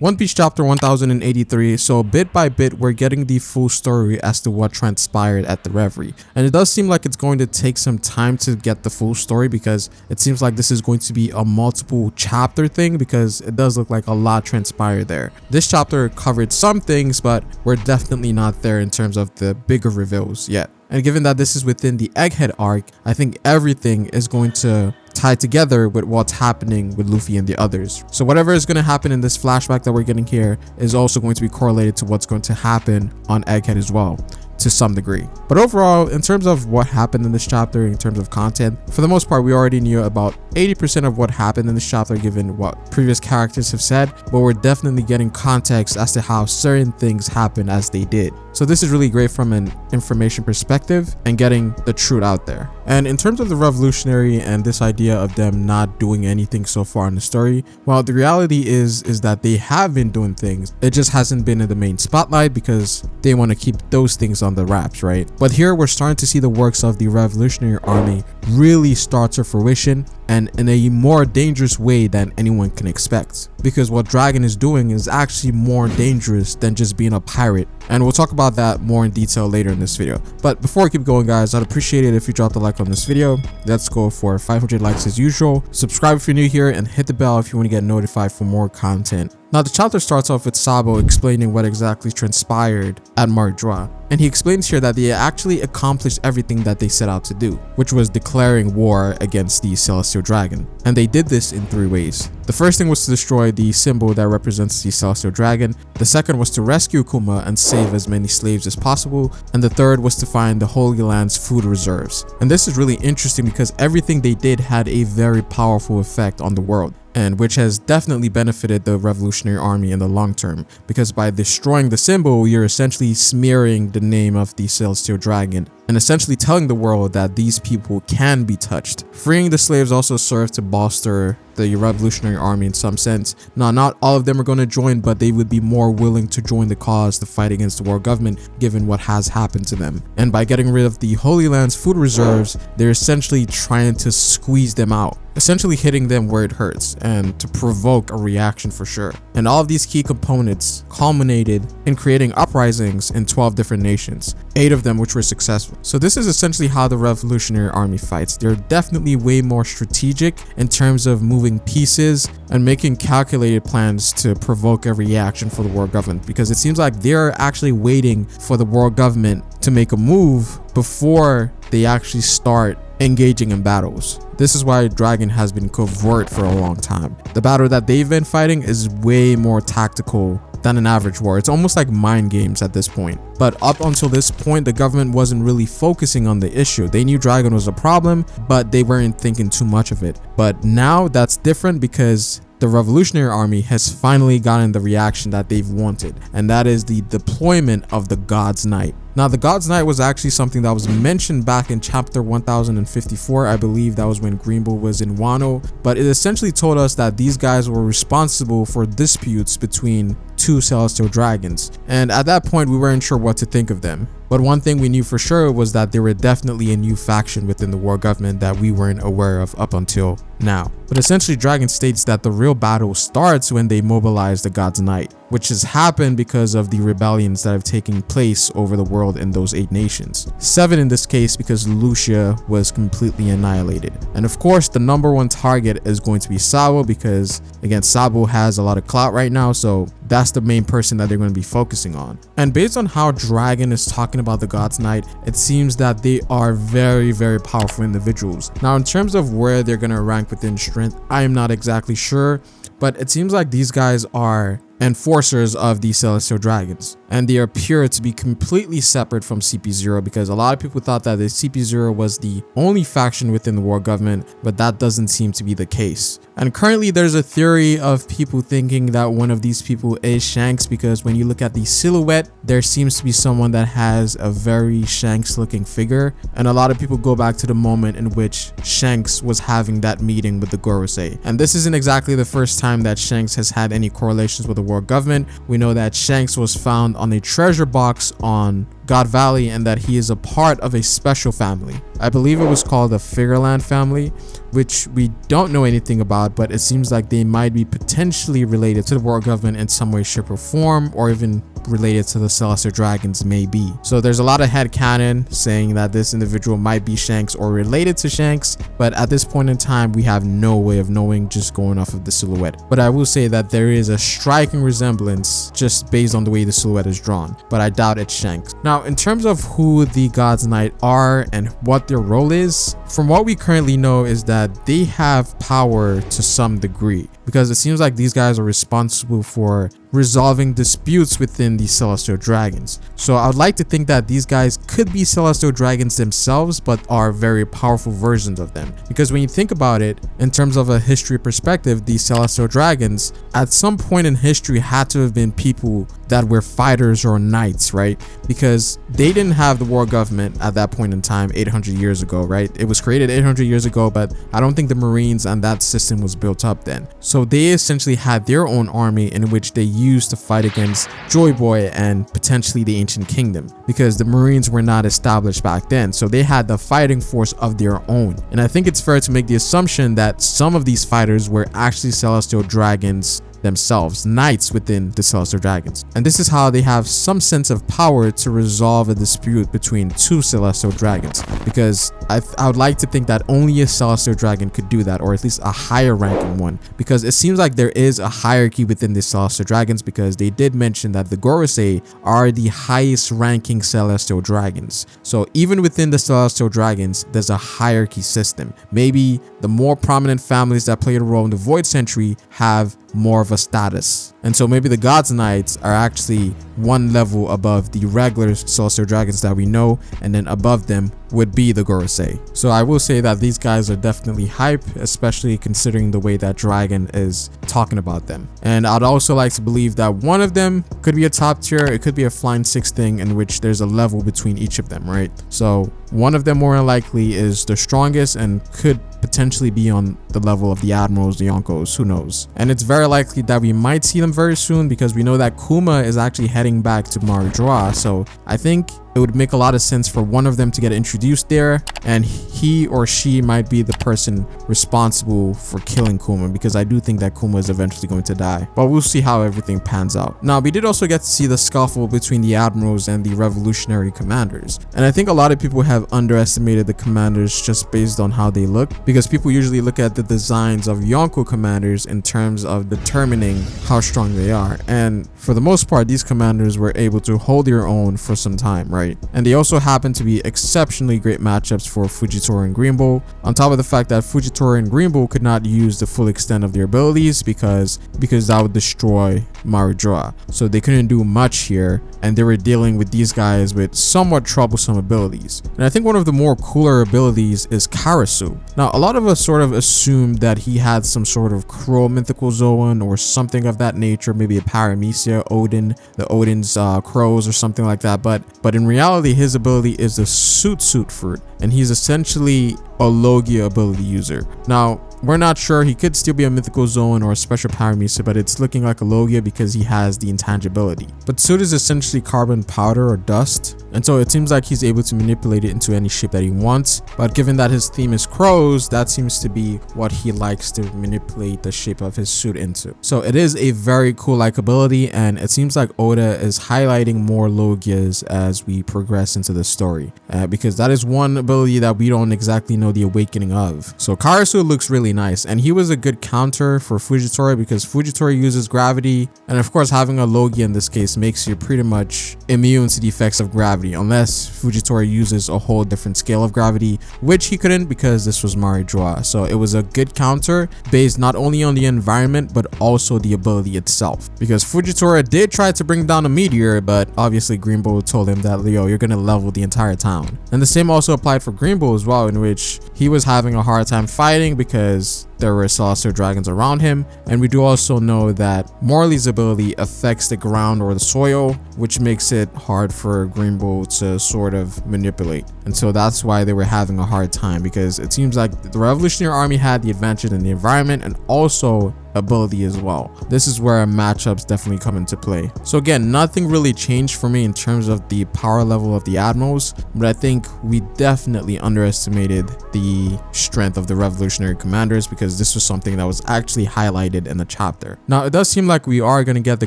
One Piece chapter 1083, so bit by bit we're getting the full story as to what transpired at the Reverie. And it does seem like it's going to take some time to get the full story because it seems like this is going to be a multiple chapter thing because it does look like a lot transpired there. This chapter covered some things, but we're definitely not there in terms of the bigger reveals yet. And given that this is within the Egghead arc, I think everything is going to tie together with what's happening with Luffy and the others. So whatever is going to happen in this flashback that we're getting here is also going to be correlated to what's going to happen on Egghead as well, to some degree. But overall, in terms of what happened in this chapter, in terms of content, for the most part, we already knew about 80% of what happened in this chapter given what previous characters have said, but we're definitely getting context as to how certain things happened as they did. So this is really great from an information perspective and getting the truth out there. And in terms of the revolutionary and this idea of them not doing anything so far in the story, well, the reality is that they have been doing things. It just hasn't been in the main spotlight because they want to keep those things on the wraps, right? But here we're starting to see the works of the Revolutionary Army really start to fruition, and in a more dangerous way than anyone can expect, because what Dragon is doing is actually more dangerous than just being a pirate, and we'll talk about that more in detail later in this video. But before I keep going, guys, I'd appreciate it if you dropped a like on this video. Let's go for 500 likes as usual. Subscribe if you're new here and hit the bell if you want to get notified for more content. Now, the chapter starts off with Sabo explaining what exactly transpired at Mardra, and he explains here that they actually accomplished everything that they set out to do, which was declaring war against the Celestial Dragon. And they did this in 3 ways. The first thing was to destroy the symbol that represents the Celestial Dragon. The second was to rescue Kuma and save as many slaves as possible. And the third was to find the Holy Land's food reserves. And this is really interesting because everything they did had a very powerful effect on the world, and which has definitely benefited the Revolutionary Army in the long term, because by destroying the symbol, you're essentially smearing the name of the Celestial Dragon and essentially telling the world that these people can be touched. Freeing the slaves also served to bolster the Revolutionary Army in some sense. Now, not all of them are going to join, but they would be more willing to join the cause to fight against the world government given what has happened to them. And by getting rid of the Holy Land's food reserves, they're essentially trying to squeeze them out, essentially hitting them where it hurts and to provoke a reaction for sure. And all of these key components culminated in creating uprisings in 12 different nations, 8 of them which were successful. So this is essentially how the Revolutionary Army fights. They're definitely way more strategic in terms of moving pieces and making calculated plans to provoke a reaction for the world government, because it seems like they're actually waiting for the world government to make a move before they actually start engaging in battles. This is why Dragon has been covert for a long time. The battle that they've been fighting is way more tactical than an average war. It's almost like mind games at this point. But up until this point, the government wasn't really focusing on the issue. They knew Dragon was a problem, but they weren't thinking too much of it. But now that's different because the Revolutionary Army has finally gotten the reaction that they've wanted, and that is the deployment of the God's Knight. Now, the God's Knight was actually something that was mentioned back in chapter 1054. I believe that was when Green Bull was in Wano, but it essentially told us that these guys were responsible for disputes between 2 Celestial Dragons, and at that point we weren't sure what to think of them. But one thing we knew for sure was that they were definitely a new faction within the world government that we weren't aware of up until now. But essentially, Dragon states that the real battle starts when they mobilize the God's Knight, which has happened because of the rebellions that have taken place over the world in those 8 nations. 7 in this case because Lucia was completely annihilated. And of course, the #1 target is going to be Sabo because, again, Sabo has a lot of clout right now, so that's the main person that they're going to be focusing on. And based on how Dragon is talking about the God's Knight, it seems that they are very, very powerful individuals. Now, in terms of where they're going to rank within strength, I am not exactly sure, but it seems like these guys are enforcers of the Celestial Dragons, and they appear to be completely separate from CP0, because a lot of people thought that the CP0 was the only faction within the world government, but that doesn't seem to be the case. And currently there's a theory of people thinking that one of these people is Shanks, because when you look at the silhouette, there seems to be someone that has a very Shanks looking figure, and a lot of people go back to the moment in which Shanks was having that meeting with the Gorosei. And this isn't exactly the first time that Shanks has had any correlations with the world government. We know that Shanks was found on a treasure box on God Valley and that he is a part of a special family. I believe it was called the Figureland family, which we don't know anything about, but it seems like they might be potentially related to the world government in some way, shape, or form, or even related to the Celestial Dragons, maybe. So there's a lot of headcanon saying that this individual might be Shanks or related to Shanks, but at this point in time, we have no way of knowing just going off of the silhouette. But I will say that there is a striking resemblance just based on the way the silhouette is drawn, but I doubt it's Shanks. Now, in terms of who the God's Knight are and what their role is, from what we currently know is that they have power to some degree, because it seems like these guys are responsible for resolving disputes within the Celestial Dragons. So I would like to think that these guys could be Celestial Dragons themselves, but are very powerful versions of them. Because when you think about it, in terms of a history perspective, the Celestial Dragons at some point in history had to have been people that were fighters or knights, right? Because they didn't have the world government at that point in time 800 years ago, right? It was created 800 years ago, but I don't think the Marines and that system was built up then. So they essentially had their own army in which they used to fight against Joy Boy and potentially the Ancient Kingdom, because the Marines were not established back then. So they had the fighting force of their own. And I think it's fair to make the assumption that some of these fighters were actually Celestial Dragons themselves, knights within the Celestial Dragons. And this is how they have some sense of power to resolve a dispute between two Celestial Dragons, because I would like to think that only a Celestial Dragon could do that, or at least a higher ranking one, because it seems like there is a hierarchy within the Celestial Dragons, because they did mention that the Gorosei are the highest ranking Celestial Dragons. So even within the Celestial Dragons, there's a hierarchy system. Maybe the more prominent families that played a role in the Void Century have more of a status, and so maybe the God's Knights are actually one level above the regular Celestial Dragons that we know, and then above them would be the Gorosei. So I will say that these guys are definitely hype, especially considering the way that Dragon is talking about them. And I'd also like to believe that one of them could be a top tier, it could be a Flying Six thing in which there's a level between each of them, right? So one of them more than likely is the strongest and could potentially be on the level of the Admirals, the Yonkos, who knows. And it's very likely that we might see them very soon, because we know that Kuma is actually heading back to Maridra. So I think it would make a lot of sense for one of them to get introduced there, and he or she might be the person responsible for killing Kuma, because I do think that Kuma is eventually going to die. But we'll see how everything pans out. Now, we did also get to see the scuffle between the Admirals and the Revolutionary Commanders, and I think a lot of people have underestimated the Commanders just based on how they look, because people usually look at the designs of Yonko Commanders in terms of determining how strong they are, and for the most part, these Commanders were able to hold their own for some time, right? And they also happen to be exceptionally great matchups for Fujitora and Green Bull, on top of the fact that Fujitora and Green Bull could not use the full extent of their abilities because that would destroy Maridra. So they couldn't do much here, and they were dealing with these guys with somewhat troublesome abilities. And I think one of the more cooler abilities is Karasu. Now, a lot of us sort of assumed that he had some sort of crow mythical Zoan or something of that nature, maybe a Paramecia, Odin, the Odin's crows or something like that, but in reality, his ability is the Suit Fruit, and he's essentially a Logia ability user. Now, we're not sure, he could still be a mythical Zoan or a special Paramecia, but it's looking like a Logia because he has the intangibility. But Suit is essentially carbon powder or dust, and so it seems like he's able to manipulate it into any shape that he wants. But given that his theme is crows, that seems to be what he likes to manipulate the shape of his suit into. So it is a very cool like ability, and it seems like Oda is highlighting more Logias as we progress into the story, because that is one ability that we don't exactly know the awakening of. So Karasu looks really nice, and he was a good counter for Fujitora because Fujitora uses gravity, and of course having a Logia in this case makes you pretty much immune to the effects of gravity, unless Fujitora uses a whole different scale of gravity, which he couldn't because this was Maridra. So it was a good counter based not only on the environment but also the ability itself, because Fujitora did try to bring down a meteor, but obviously Green Bull told him that, Leo, you're gonna level the entire town. And the same also applied for Green Bull as well, in which he was having a hard time fighting because there were celestial dragons around him. And we do also know that Morley's ability affects the ground or the soil, which makes it hard for Green Bull to sort of manipulate. And so that's why they were having a hard time, because it seems like the Revolutionary Army had the advantage in the environment and also ability as well. This is where matchups definitely come into play. So again, nothing really changed for me in terms of the power level of the admirals, but I think we definitely underestimated the strength of the revolutionary commanders, because this was something that was actually highlighted in the chapter. Now, it does seem like we are going to get the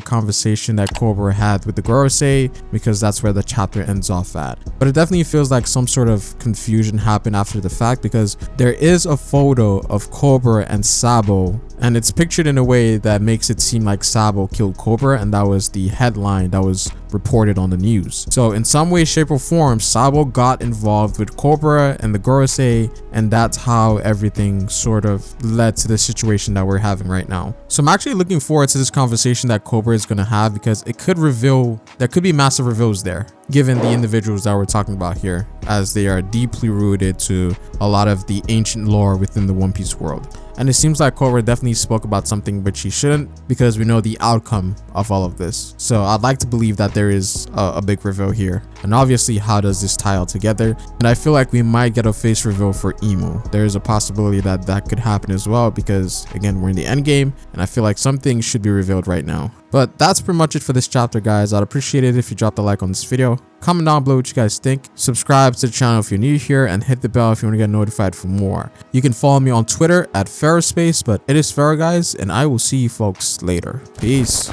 conversation that Cobra had with the Gorosei, because that's where the chapter ends off at. But it definitely feels like some sort of confusion happened after the fact, because there is a photo of Cobra and Sabo, and it's pictured in a way that makes it seem like Sabo killed Cobra, and that was the headline that was reported on the news. So in some way, shape, or form, Sabo got involved with Cobra and the Gorosei, and that's how everything sort of led to the situation that we're having right now. So I'm actually looking forward to this conversation that Cobra is going to have, because it could reveal, there could be massive reveals there, given the individuals that we're talking about here, as they are deeply rooted to a lot of the ancient lore within the One Piece world. And it seems like Cobra definitely spoke about something which he shouldn't, because we know the outcome of all of this. So I'd like to believe that there is a big reveal here. And obviously, how does this tie all together? And I feel like we might get a face reveal for Emu. There is a possibility that that could happen as well, because again, we're in the end game, and I feel like something should be revealed right now. But that's pretty much it for this chapter, guys. I'd appreciate it if you dropped a like on this video. Comment down below what you guys think. Subscribe to the channel if you're new here, and hit the bell if you want to get notified for more. You can follow me on Twitter at Ferrospace, but it is Ferro, guys, and I will see you folks later. Peace.